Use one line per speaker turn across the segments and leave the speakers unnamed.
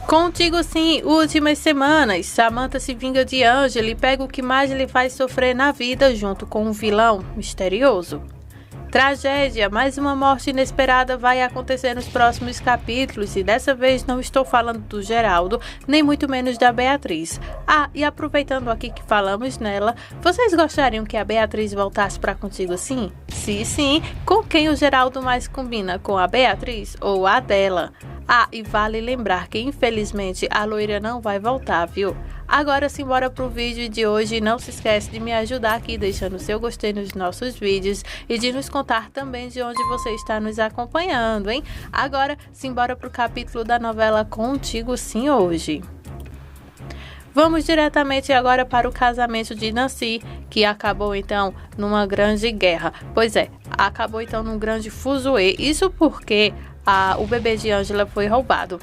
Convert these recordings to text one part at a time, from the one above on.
Contigo sim, últimas semanas, Samantha se vinga de Angela e pega o que mais lhe faz sofrer na vida junto com um vilão misterioso. Tragédia, mais uma morte inesperada vai acontecer nos próximos capítulos e dessa vez não estou falando do Geraldo, nem muito menos da Beatriz. E aproveitando aqui que falamos nela, vocês gostariam que a Beatriz voltasse para Contigo sim? Se sim, com quem o Geraldo mais combina, com a Beatriz ou a dela? E vale lembrar que infelizmente a loira não vai voltar, viu? Agora simbora pro vídeo de hoje. Não se esquece de me ajudar aqui deixando seu gostei nos nossos vídeos e de nos contar também de onde você está nos acompanhando, hein? Agora simbora pro capítulo da novela Contigo Sim hoje. Vamos diretamente agora para o casamento de Nancy, que acabou então numa grande guerra. Pois é, acabou então num grande fuzuê. Isso porque o bebê de Angela foi roubado.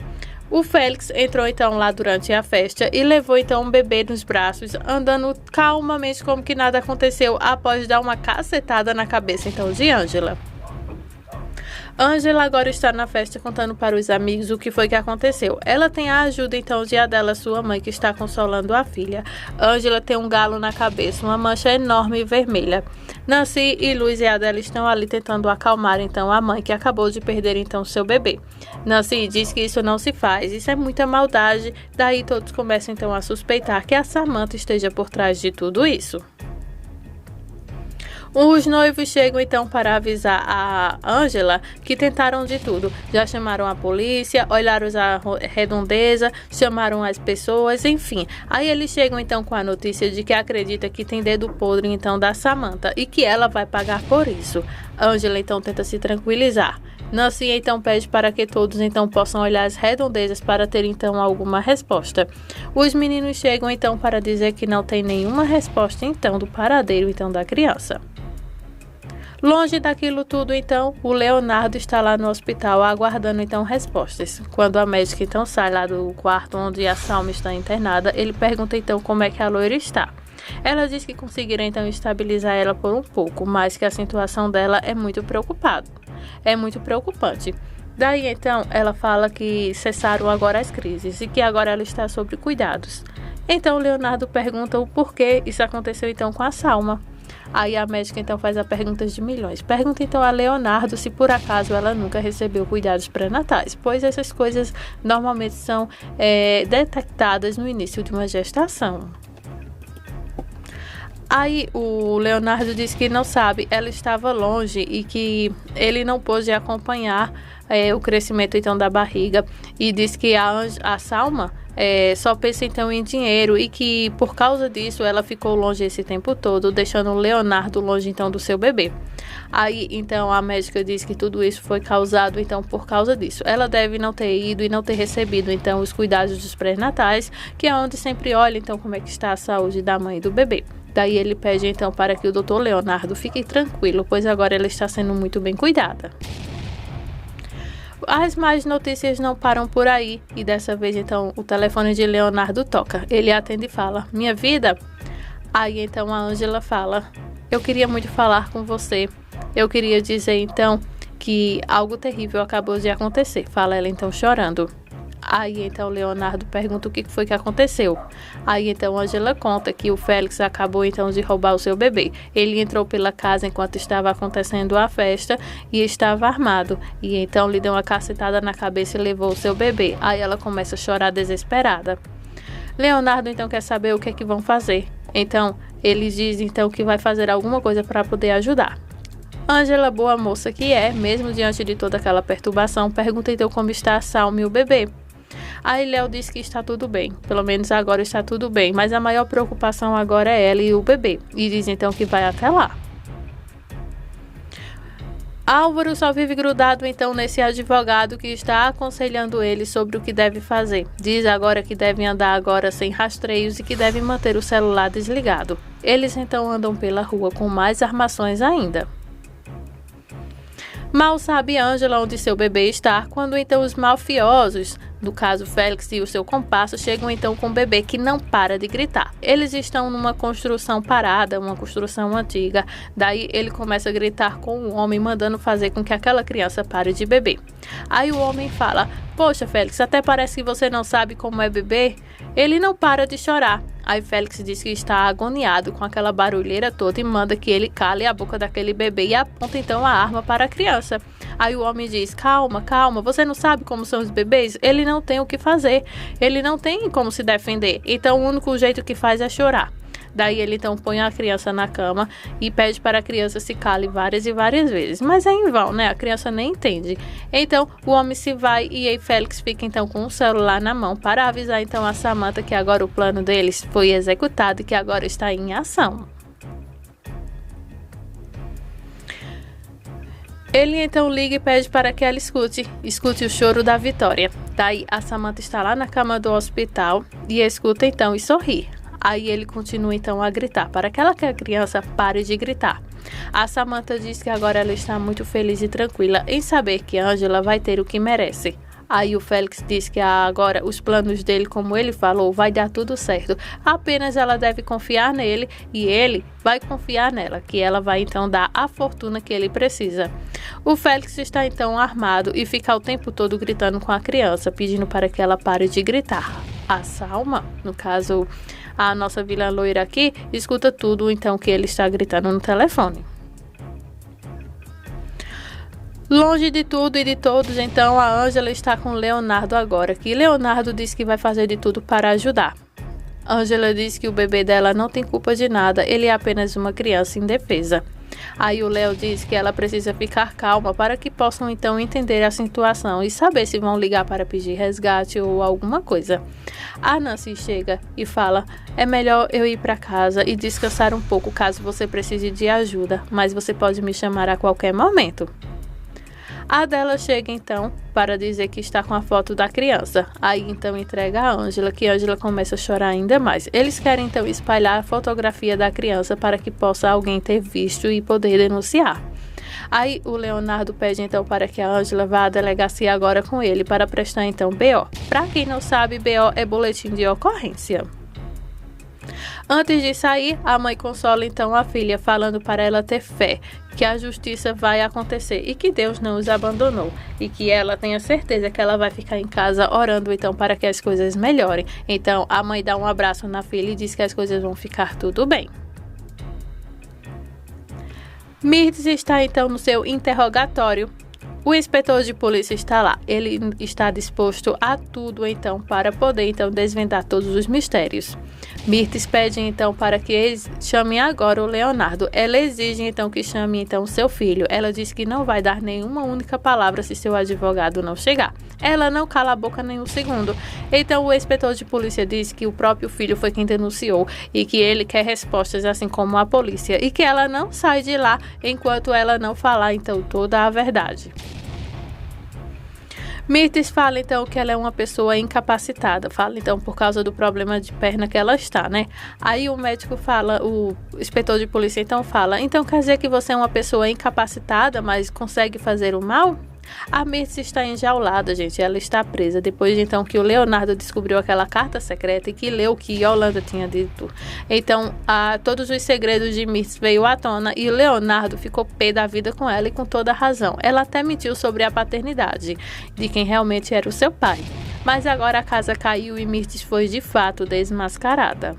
O Félix entrou então lá durante a festa e levou então um bebê nos braços, andando calmamente como que nada aconteceu, após dar uma cacetada na cabeça então de Angela. Angela agora está na festa contando para os amigos o que foi que aconteceu. Ela tem a ajuda então de Adela, sua mãe, que está consolando a filha. Angela tem um galo na cabeça, uma mancha enorme e vermelha. Nancy e Luz e Adela estão ali tentando acalmar então a mãe, que acabou de perder então seu bebê. Nancy diz que isso não se faz, isso é muita maldade. Daí todos começam então a suspeitar que a Samantha esteja por trás de tudo isso. Os noivos chegam então para avisar a Angela que tentaram de tudo. Já chamaram a polícia, olharam a redondeza, chamaram as pessoas, enfim. Aí eles chegam então com a notícia de que acredita que tem dedo podre então da Samantha e que ela vai pagar por isso. Angela então tenta se tranquilizar. Nancy então pede para que todos então possam olhar as redondezas para ter então alguma resposta. Os meninos chegam então para dizer que não tem nenhuma resposta então do paradeiro então da criança. Longe daquilo tudo, então, o Leonardo está lá no hospital aguardando, então, respostas. Quando a médica, então, sai lá do quarto onde a Salma está internada, ele pergunta, então, como é que a loira está. Ela diz que conseguirá, então, estabilizar ela por um pouco, mas que a situação dela é muito preocupante. Daí, então, ela fala que cessaram agora as crises e que agora ela está sob cuidados. Então, Leonardo pergunta o porquê isso aconteceu, então, com a Salma. Aí a médica então faz a pergunta de milhões. Pergunta então a Leonardo se por acaso ela nunca recebeu cuidados pré-natais, pois essas coisas normalmente são detectadas no início de uma gestação. Aí o Leonardo diz que não sabe, ela estava longe e que ele não pôde acompanhar o crescimento então da barriga, e diz que a Salma só pensa então em dinheiro e que por causa disso ela ficou longe esse tempo todo, deixando o Leonardo longe então do seu bebê. Aí então a médica diz que tudo isso foi causado então por causa disso. Ela deve não ter ido e não ter recebido então os cuidados dos pré-natais, que é onde sempre olha então como é que está a saúde da mãe e do bebê. Daí ele pede então para que o Dr. Leonardo fique tranquilo, pois agora ela está sendo muito bem cuidada. As más notícias não param por aí e dessa vez então o telefone de Leonardo toca. Ele atende e fala: "Minha vida?" Aí então a Angela fala: "Eu queria muito falar com você. Eu queria dizer então que algo terrível acabou de acontecer." Fala ela então chorando. Aí então Leonardo pergunta o que foi que aconteceu. Aí então Angela conta que o Félix acabou então de roubar o seu bebê. Ele entrou pela casa enquanto estava acontecendo a festa e estava armado. E então lhe deu uma cacetada na cabeça e levou o seu bebê. Aí ela começa a chorar desesperada. Leonardo então quer saber o que é que vão fazer. Então ele diz então que vai fazer alguma coisa para poder ajudar. Angela, boa moça que é, mesmo diante de toda aquela perturbação, pergunta então como está a Salma e o bebê. Aí Léo diz que está tudo bem, pelo menos agora está tudo bem, mas a maior preocupação agora é ela e o bebê, e diz então que vai até lá. Álvaro só vive grudado então nesse advogado que está aconselhando ele sobre o que deve fazer. Diz agora que deve andar agora sem rastreios e que deve manter o celular desligado. Eles então andam pela rua com mais armações ainda. Mal sabe Ângela onde seu bebê está, quando então os mafiosos, no caso Félix e o seu compasso, chegam então com o bebê que não para de gritar. Eles estão numa construção parada, uma construção antiga, daí ele começa a gritar com o homem, mandando fazer com que aquela criança pare de beber. Aí o homem fala: poxa Félix, até parece que você não sabe como é beber. Ele não para de chorar. Aí Félix diz que está agoniado com aquela barulheira toda e manda que ele cale a boca daquele bebê e aponta então a arma para a criança. Aí o homem diz: calma, calma, você não sabe como são os bebês? Ele não tem o que fazer, ele não tem como se defender, então o único jeito que faz é chorar. Daí ele então põe a criança na cama e pede para a criança se cale várias e várias vezes. Mas é em vão, né? A criança nem entende. Então o homem se vai e aí Félix fica então com o celular na mão para avisar então a Samantha que agora o plano deles foi executado e que agora está em ação. Ele então liga e pede para que ela escute o choro da Vitória. Daí a Samantha está lá na cama do hospital e escuta então e sorri. Aí ele continua então a gritar para que a criança pare de gritar. A Samantha diz que agora ela está muito feliz e tranquila em saber que Ângela vai ter o que merece. Aí o Félix diz que agora os planos dele, como ele falou, vai dar tudo certo. Apenas ela deve confiar nele e ele vai confiar nela, que ela vai então dar a fortuna que ele precisa. O Félix está então armado e fica o tempo todo gritando com a criança, pedindo para que ela pare de gritar. A Salma, no caso a nossa vilã loira aqui, escuta tudo então que ele está gritando no telefone. Longe de tudo e de todos, então a Ângela está com Leonardo agora, que Leonardo diz que vai fazer de tudo para ajudar. Ângela diz que o bebê dela não tem culpa de nada, ele é apenas uma criança indefesa. Aí o Léo diz que ela precisa ficar calma para que possam então entender a situação e saber se vão ligar para pedir resgate ou alguma coisa. A Nancy chega e fala: é melhor eu ir para casa e descansar um pouco caso você precise de ajuda, mas você pode me chamar a qualquer momento. A Della chega então para dizer que está com a foto da criança. Aí então entrega a Ângela, que Ângela começa a chorar ainda mais. Eles querem então espalhar a fotografia da criança para que possa alguém ter visto e poder denunciar. Aí o Leonardo pede então para que a Ângela vá à delegacia agora com ele para prestar então BO. Para quem não sabe, BO é boletim de ocorrência. Antes de sair, a mãe consola então a filha, falando para ela ter fé, que a justiça vai acontecer e que Deus não os abandonou e que ela tenha certeza que ela vai ficar em casa orando então para que as coisas melhorem. Então a mãe dá um abraço na filha e diz que as coisas vão ficar tudo bem. Mirtz está então no seu interrogatório. O inspetor de polícia está lá. Ele está disposto a tudo então para poder então desvendar todos os mistérios. Mirtz pede então para que eles chamem agora o Leonardo. Ela exige então que chame então seu filho. Ela diz que não vai dar nenhuma única palavra se seu advogado não chegar. Ela não cala a boca nem um segundo. Então o inspetor de polícia diz que o próprio filho foi quem denunciou e que ele quer respostas assim como a polícia e que ela não sai de lá enquanto ela não falar então toda a verdade. Mirtz fala então que ela é uma pessoa incapacitada, fala então por causa do problema de perna que ela está, né? Aí o médico fala, o inspetor de polícia então fala: então quer dizer que você é uma pessoa incapacitada, mas consegue fazer o mal? A Mirtz está enjaulada, gente, ela está presa depois de então que o Leonardo descobriu aquela carta secreta e que leu o que Yolanda tinha dito. Então, todos os segredos de Mirtz veio à tona e o Leonardo ficou pé da vida com ela e com toda razão. Ela até mentiu sobre a paternidade de quem realmente era o seu pai. Mas agora a casa caiu e Mirtz foi de fato desmascarada.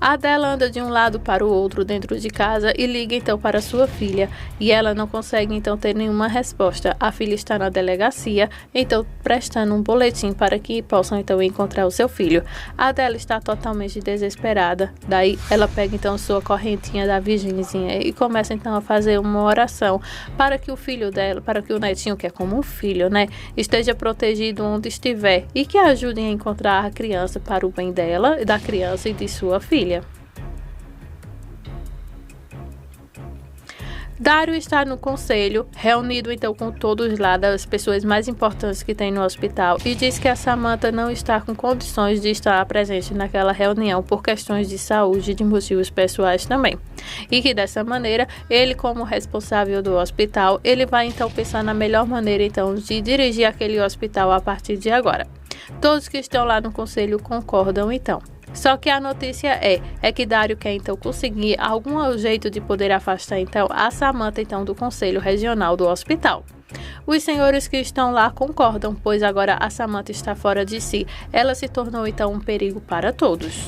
A Della anda de um lado para o outro dentro de casa e liga então para sua filha e ela não consegue então ter nenhuma resposta. A filha está na delegacia, então prestando um boletim para que possam então encontrar o seu filho. A Della está totalmente desesperada, daí ela pega então sua correntinha da virgenzinha e começa então a fazer uma oração para que o filho dela, para que o netinho, que é como um filho, né, esteja protegido onde estiver e que ajudem a encontrar a criança para o bem dela, da criança e de sua filha. Dário está no conselho, reunido então com todos lá das pessoas mais importantes que tem no hospital, e diz que a Samantha não está com condições de estar presente naquela reunião por questões de saúde e de motivos pessoais também. E que dessa maneira, ele como responsável do hospital, ele vai então pensar na melhor maneira então de dirigir aquele hospital a partir de agora. Todos que estão lá no conselho concordam então. Só que a notícia é que Dário quer então conseguir algum jeito de poder afastar então a Samantha então do conselho regional do hospital. Os senhores que estão lá concordam, pois agora a Samantha está fora de si. Ela se tornou então um perigo para todos.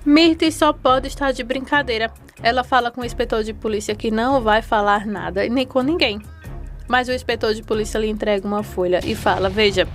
Mirtz só pode estar de brincadeira. Ela fala com o inspetor de polícia que não vai falar nada nem com ninguém. Mas o inspetor de polícia lhe entrega uma folha e fala: Veja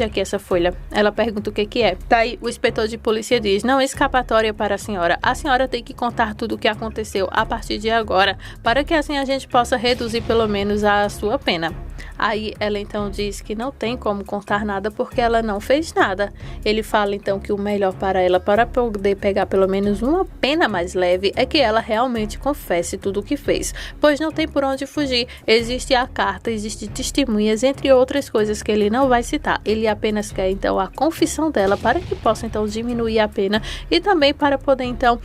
aqui essa folha. Ela pergunta o que é. Daí o inspetor de polícia diz: não escapatória para a senhora. A senhora tem que contar tudo o que aconteceu a partir de agora, para que assim a gente possa reduzir pelo menos a sua pena. Aí ela então diz que não tem como contar nada porque ela não fez nada. Ele fala então que o melhor para ela, para poder pegar pelo menos uma pena mais leve, é que ela realmente confesse tudo o que fez, pois não tem por onde fugir. Existe a carta, existe testemunhas, entre outras coisas que ele não vai citar. Ele apenas quer então a confissão dela para que possa então diminuir a pena e também para poder então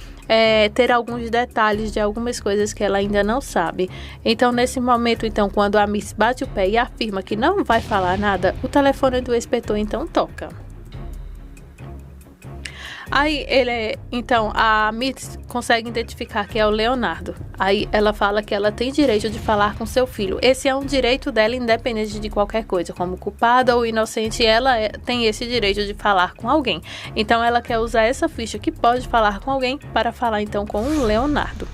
ter alguns detalhes de algumas coisas que ela ainda não sabe. Então nesse momento então, quando a Miss bate o pé e afirma que não vai falar nada, o telefone do inspetor então toca. Aí então a Miss consegue identificar que é o Leonardo. Aí ela fala que ela tem direito de falar com seu filho. Esse é um direito dela, independente de qualquer coisa, como culpada ou inocente, ela tem esse direito de falar com alguém. Então ela quer usar essa ficha que pode falar com alguém para falar então com o Leonardo.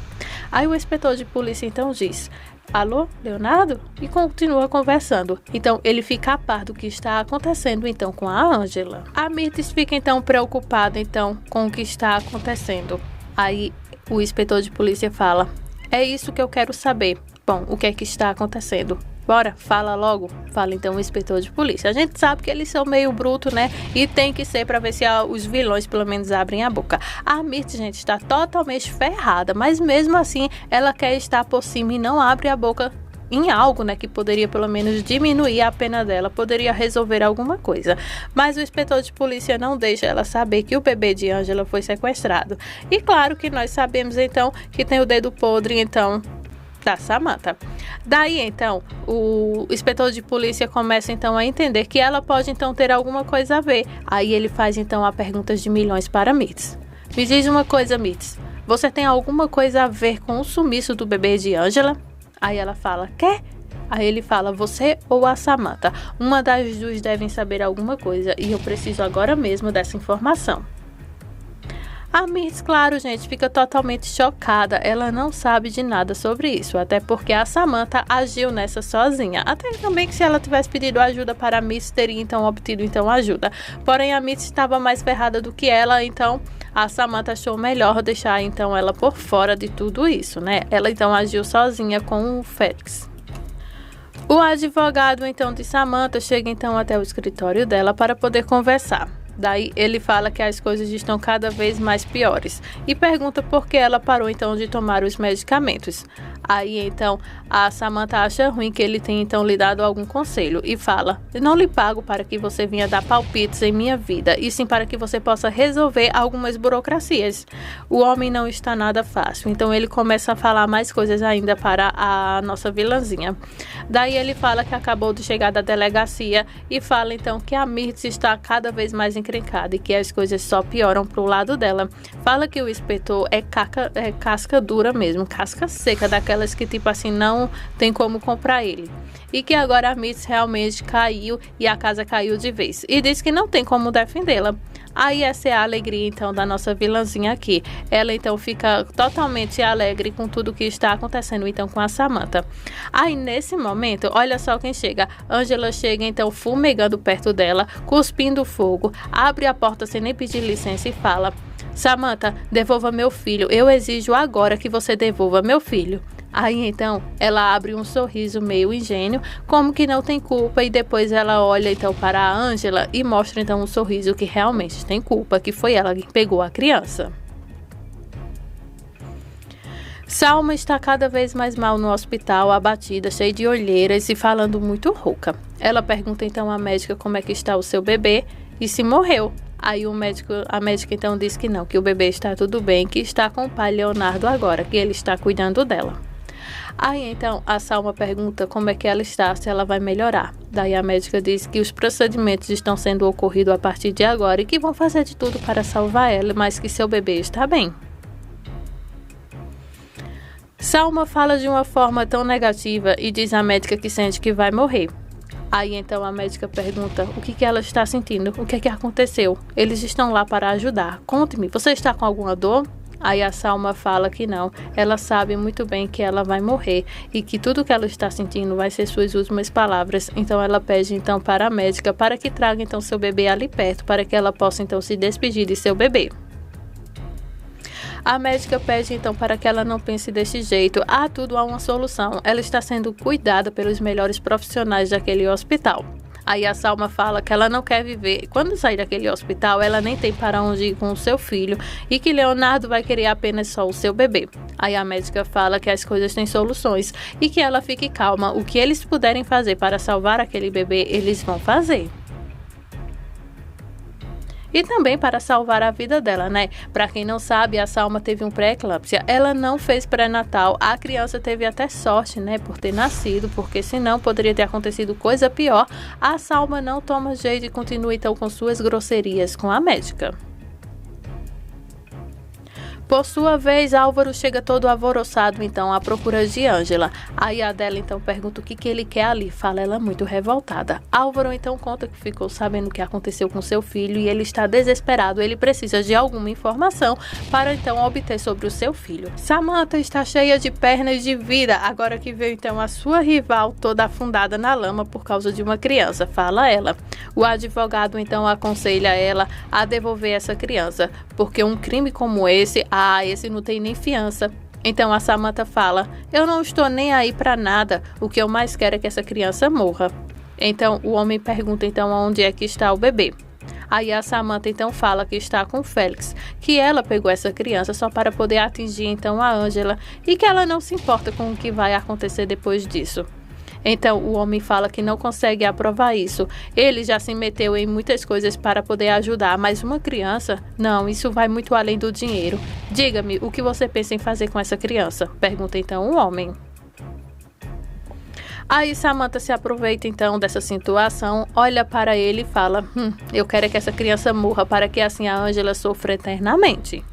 Aí o inspetor de polícia então diz: alô, Leonardo? E continua conversando. Então ele fica a par do que está acontecendo então com a Ângela. A Mirtz fica então preocupada então com o que está acontecendo. Aí o inspetor de polícia fala: é isso que eu quero saber. Bom, o que é que está acontecendo? Bora, fala logo. Fala então o inspetor de polícia. A gente sabe que eles são meio brutos, né? E tem que ser para ver se os vilões pelo menos abrem a boca. A Mirtz, gente, está totalmente ferrada, mas mesmo assim ela quer estar por cima e não abre a boca em algo, né, que poderia pelo menos diminuir a pena dela, poderia resolver alguma coisa. Mas o inspetor de polícia não deixa ela saber que o bebê de Ângela foi sequestrado. E claro que nós sabemos então que tem o dedo podre então da Samantha. Daí então o inspetor de polícia começa então a entender que ela pode então ter alguma coisa a ver. Aí ele faz então a pergunta de milhões para Mirtz. Me diz uma coisa, Mirtz, você tem alguma coisa a ver com o sumiço do bebê de Ângela? Aí ela fala: quê? Aí ele fala: você ou a Samantha, uma das duas devem saber alguma coisa e eu preciso agora mesmo dessa informação. A Mirtz, claro, gente, fica totalmente chocada. Ela não sabe de nada sobre isso, até porque a Samantha agiu nessa sozinha. Até também que se ela tivesse pedido ajuda para a Mirtz, teria então obtido então ajuda. Porém, a Mirtz estava mais ferrada do que ela, então a Samantha achou melhor deixar então ela por fora de tudo isso, né? Ela então agiu sozinha com o Félix. O advogado então de Samantha chega então até o escritório dela para poder conversar. Daí ele fala que as coisas estão cada vez mais piores e pergunta por que ela parou então de tomar os medicamentos. Aí então a Samantha acha ruim que ele tenha então lhe dado algum conselho e fala: eu não lhe pago para que você venha dar palpites em minha vida, e sim para que você possa resolver algumas burocracias. O homem não está nada fácil. Então ele começa a falar mais coisas ainda para a nossa vilãzinha. Daí ele fala que acabou de chegar da delegacia e fala então que a Mirtz está cada vez mais encrencada e que as coisas só pioram pro lado dela. Fala que o inspetor é casca dura mesmo, casca seca, daquelas que tipo assim não tem como comprar ele. E que agora a Mirtz realmente caiu e a casa caiu de vez. E diz que não tem como defendê-la. Aí essa é a alegria então da nossa vilãzinha aqui. Ela então fica totalmente alegre com tudo que está acontecendo então com a Samantha. Aí nesse momento, olha só quem chega. Ângela chega então fumegando perto dela, cuspindo fogo, abre a porta sem nem pedir licença e fala: Samantha, devolva meu filho. Eu exijo agora que você devolva meu filho. Aí então ela abre um sorriso meio ingênuo, como que não tem culpa, e depois ela olha então para a Ângela e mostra então um sorriso que realmente tem culpa, que foi ela que pegou a criança. Salma está cada vez mais mal no hospital, abatida, cheia de olheiras e falando muito rouca. Ela pergunta então à médica como é que está o seu bebê e se morreu. Aí a médica então diz que não, que o bebê está tudo bem, que está com o pai Leonardo agora, que ele está cuidando dela. Aí então a Salma pergunta como é que ela está, se ela vai melhorar. Daí a médica diz que os procedimentos estão sendo ocorridos a partir de agora e que vão fazer de tudo para salvar ela, mas que seu bebê está bem. Salma fala de uma forma tão negativa e diz à médica que sente que vai morrer. Aí então a médica pergunta o que ela está sentindo, o que aconteceu. Eles estão lá para ajudar. Conte-me, você está com alguma dor? Aí a Salma fala que não, ela sabe muito bem que ela vai morrer e que tudo que ela está sentindo vai ser suas últimas palavras. Então ela pede então para a médica para que traga então seu bebê ali perto, para que ela possa então se despedir de seu bebê. A médica pede então para que ela não pense desse jeito. Tudo há uma solução. Ela está sendo cuidada pelos melhores profissionais daquele hospital. Aí a Salma fala que ela não quer viver. Quando sair daquele hospital, ela nem tem para onde ir com o seu filho e que Leonardo vai querer apenas só o seu bebê. Aí a médica fala que as coisas têm soluções e que ela fique calma. O que eles puderem fazer para salvar aquele bebê, eles vão fazer. E também para salvar a vida dela, né? Para quem não sabe, a Salma teve um pré-eclâmpsia. Ela não fez pré-natal. A criança teve até sorte, né? Por ter nascido, porque senão poderia ter acontecido coisa pior. A Salma não toma jeito e continua então com suas grosserias com a médica. Por sua vez, Álvaro chega todo alvoroçado então à procura de Ângela. Aí a Adela então pergunta o que ele quer ali, fala ela muito revoltada. Álvaro então conta que ficou sabendo o que aconteceu com seu filho e ele está desesperado, ele precisa de alguma informação para então obter sobre o seu filho. Samantha está cheia de pernas de vida, agora que veio então a sua rival toda afundada na lama por causa de uma criança, fala ela. O advogado então aconselha ela a devolver essa criança, porque um crime como esse não tem nem fiança. Então a Samantha fala, eu não estou nem aí para nada, o que eu mais quero é que essa criança morra. Então o homem pergunta então onde é que está o bebê. Aí a Samantha então fala que está com o Félix, que ela pegou essa criança só para poder atingir então a Ângela e que ela não se importa com o que vai acontecer depois disso. Então o homem fala que não consegue aprovar isso. Ele já se meteu em muitas coisas para poder ajudar, mas uma criança? Não, isso vai muito além do dinheiro. Diga-me, o que você pensa em fazer com essa criança? Pergunta então o homem. Aí Samantha se aproveita então dessa situação, olha para ele e fala, eu quero que essa criança morra para que assim a Ângela sofra eternamente.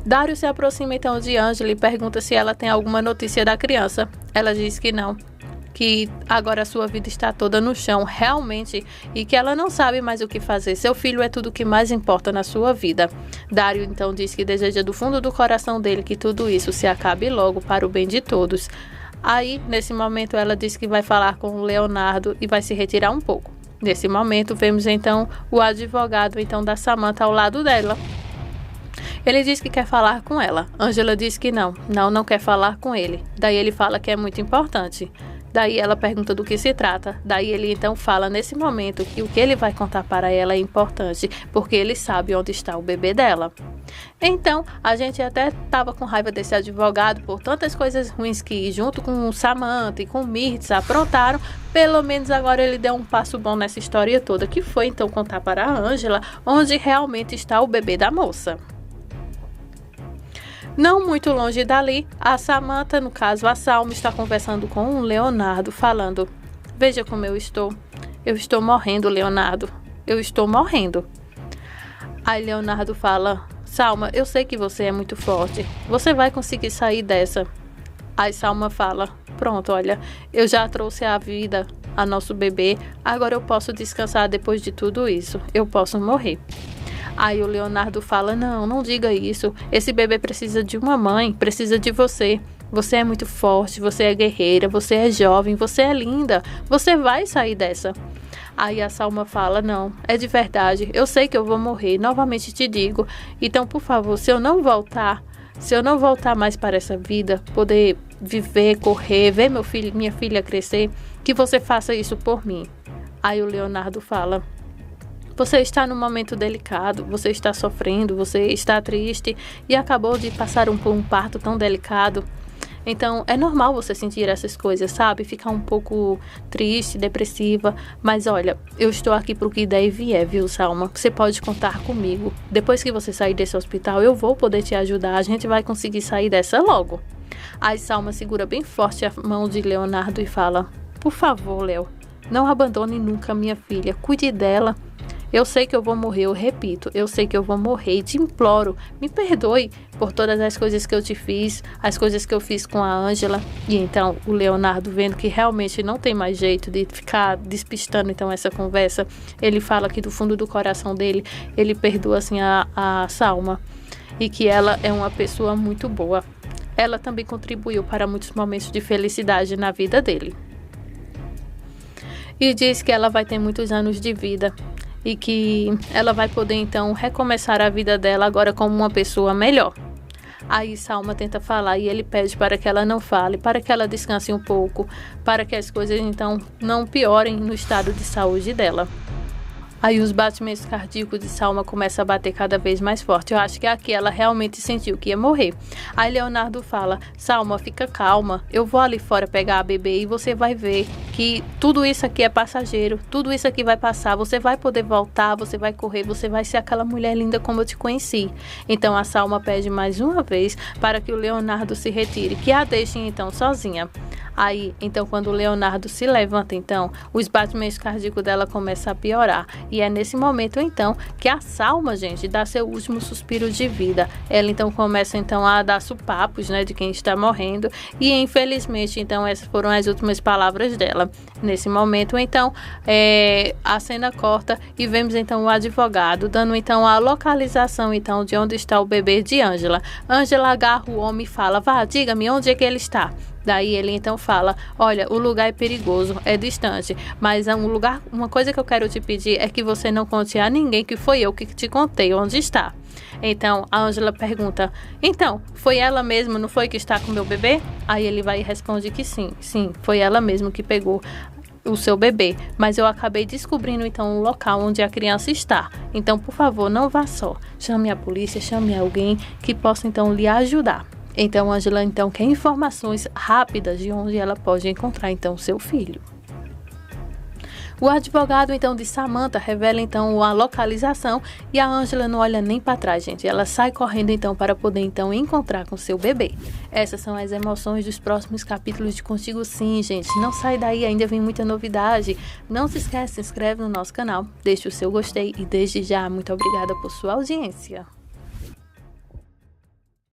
Dário se aproxima então de Ângela e pergunta se ela tem alguma notícia da criança. Ela diz que não, que agora a sua vida está toda no chão, realmente, e que ela não sabe mais o que fazer. Seu filho é tudo o que mais importa na sua vida. Dário então diz que deseja do fundo do coração dele que tudo isso se acabe logo para o bem de todos. Aí, nesse momento, ela diz que vai falar com o Leonardo e vai se retirar um pouco. Nesse momento, vemos então o advogado então da Samantha ao lado dela. Ele diz que quer falar com ela. Ângela diz que não quer falar com ele. Daí ele fala que é muito importante. Daí ela pergunta do que se trata. Daí ele então fala nesse momento que o que ele vai contar para ela é importante, porque ele sabe onde está o bebê dela. Então, a gente até estava com raiva desse advogado por tantas coisas ruins que, junto com o Samantha e com o Mirtz, aprontaram. Pelo menos agora ele deu um passo bom nessa história toda, que foi então contar para a Ângela onde realmente está o bebê da moça. Não muito longe dali, a Samantha, no caso a Salma, está conversando com o Leonardo, falando, veja como eu estou morrendo, Leonardo, eu estou morrendo. Aí Leonardo fala, Salma, eu sei que você é muito forte, você vai conseguir sair dessa. Aí Salma fala, pronto, olha, eu já trouxe a vida a nosso bebê, agora eu posso descansar depois de tudo isso, eu posso morrer. Aí o Leonardo fala, não diga isso, esse bebê precisa de uma mãe, precisa de você. Você é muito forte, você é guerreira, você é jovem, você é linda, você vai sair dessa. Aí a Salma fala, não, é de verdade, eu sei que eu vou morrer, novamente te digo. Então, por favor, se eu não voltar mais para essa vida, poder viver, correr, ver minha filha crescer, que você faça isso por mim. Aí o Leonardo fala, Você está num momento delicado, você está sofrendo, você está triste e acabou de passar por um parto tão delicado. Então, é normal você sentir essas coisas, sabe? Ficar um pouco triste, depressiva. Mas olha, eu estou aqui pro que der e vier, viu, Salma? Você pode contar comigo. Depois que você sair desse hospital, eu vou poder te ajudar. A gente vai conseguir sair dessa logo. Aí Salma segura bem forte a mão de Leonardo e fala: por favor, Léo, não abandone nunca minha filha. Cuide dela. Eu sei que eu vou morrer, eu repito, eu sei que eu vou morrer e te imploro, me perdoe por todas as coisas que eu te fiz, as coisas que eu fiz com a Ângela. E então o Leonardo, vendo que realmente não tem mais jeito de ficar despistando então essa conversa, ele fala que do fundo do coração dele, ele perdoa assim a Salma e que ela é uma pessoa muito boa. Ela também contribuiu para muitos momentos de felicidade na vida dele. E diz que ela vai ter muitos anos de vida e que ela vai poder então recomeçar a vida dela agora como uma pessoa melhor. Aí Salma tenta falar e ele pede para que ela não fale, para que ela descanse um pouco, para que as coisas então não piorem no estado de saúde dela. Aí os batimentos cardíacos de Salma começam a bater cada vez mais forte. Eu acho que aqui ela realmente sentiu que ia morrer. Aí Leonardo fala: Salma, fica calma. Eu vou ali fora pegar a bebê e você vai ver que tudo isso aqui é passageiro. Tudo isso aqui vai passar. Você vai poder voltar, você vai correr, você vai ser aquela mulher linda como eu te conheci. Então a Salma pede mais uma vez para que o Leonardo se retire, que a deixem então sozinha. Aí, então, quando o Leonardo se levanta, então, os batimentos cardíacos dela começam a piorar. E é nesse momento, então, que a Salma, gente, dá seu último suspiro de vida. Ela, então, começa, então, a dar supapos, né, de quem está morrendo. E, infelizmente, então, essas foram as últimas palavras dela. Nesse momento, então, a cena corta e vemos, então, o advogado dando, então, a localização, então, de onde está o bebê de Ângela. Ângela agarra o homem e fala: vá, diga-me onde é que ele está. Daí ele então fala: olha, o lugar é perigoso, é distante, mas uma coisa que eu quero te pedir é que você não conte a ninguém que foi eu que te contei onde está. Então a Ângela pergunta: então, foi ela mesma, não foi que está com meu bebê? Aí ele vai e responde que sim, foi ela mesma que pegou o seu bebê, mas eu acabei descobrindo então o local onde a criança está. Então, por favor, não vá só. Chame a polícia, chame alguém que possa então lhe ajudar. Então, Ângela então quer informações rápidas de onde ela pode encontrar então seu filho. O advogado então de Samantha revela então a localização e a Ângela não olha nem para trás, gente. Ela sai correndo então para poder então encontrar com seu bebê. Essas são as emoções dos próximos capítulos de Contigo Sim, gente. Não sai daí, ainda vem muita novidade. Não se esquece, se inscreve no nosso canal, deixe o seu gostei e desde já muito obrigada por sua audiência.